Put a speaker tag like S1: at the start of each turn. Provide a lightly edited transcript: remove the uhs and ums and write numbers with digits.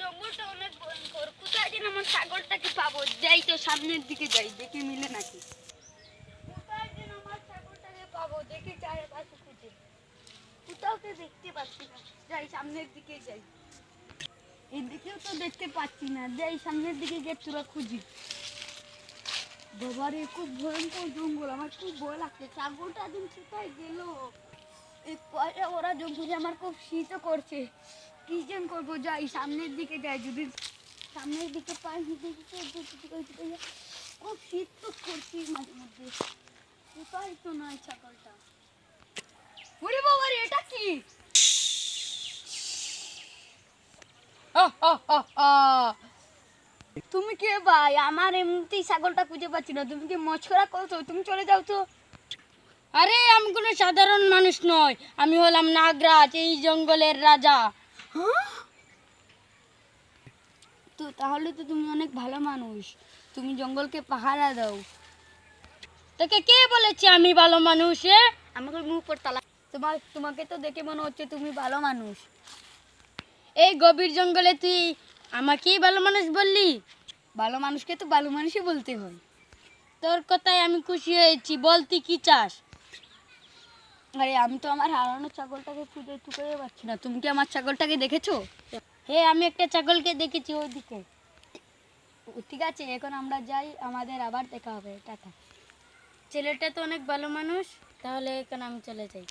S1: জঙ্গলটা অনেক ভয়ঙ্কর। কোথায় যেন আমার ছাগলটাকে পাবো? যাই তো সামনের দিকে যাই, দেখি মিলে নাকি। কোথায় যেন আমার ছাগলটাকে পাবো? দেখি চারপাশে খুঁজে, কোথাও তো দেখতে পাচ্ছি না। যাই সামনের দিকে যাই, এদিকেও তো দেখতে পাচ্ছি না। যাই সামনের দিকে গিয়ে তোরা খুঁজি। বাবারে খুব ভয়ঙ্কর জঙ্গল, আমার খুব ভয় লাগছে। ছাগলটা দিন কোথায় গেল? এই পয়সা ওরা জঙ্গলে আমার খুব শীতও করছে। কি যেন করবো? যাই সামনের দিকে যাই, যদি সামনের দিকে পাই খুব শীত তো করছি মাঝে মধ্যে। কোথায় তো নয় ছাগলটা? ওরে বাবারে, এটা কি? তুমি কে ভাই? আমার এমনিতেই ছাগলটা খুঁজে পাচ্ছি না, তুমি কি মস্করা করছো? তুমি চলে যাও তো।
S2: আরে আমি কোনো সাধারণ মানুষ নয়, আমি হলাম নাগরাজ, এই জঙ্গলের রাজা।
S1: তো তাহলে তো তুমি অনেক ভালো মানুষ, তুমি জঙ্গলকে পাহারা দাও।
S2: তোকে কে বলেছে আমি ভালো মানুষ?
S1: আমাকে মুখ পর তালা। তোমাকে তো দেখে মনে হচ্ছে তুমি ভালো মানুষ।
S2: এই গভীর জঙ্গলে তুই আমাকেই ভালো মানুষ বললি?
S1: ভালো মানুষকে তো ভালো মানুষই বলতে হয়।
S2: তোর কথায় আমি খুশি হয়েছি, বল তুই কি চাস?
S1: আরে আমি তো আমার হারানো ছাগলটাকে খুঁজে টুকরে পাচ্ছি না। তুমি কি আমার ছাগলটাকে দেখেছো?
S2: হ্যাঁ, আমি একটা ছাগলকে দেখেছি ওইদিকে।
S1: ঠিক আছে, এখন আমরা যাই, আমাদের আবার দেখা হবে। টাটা।
S2: ছেলেটা তো অনেক ভালো মানুষ, তাহলে এখন আমি চলে যাই।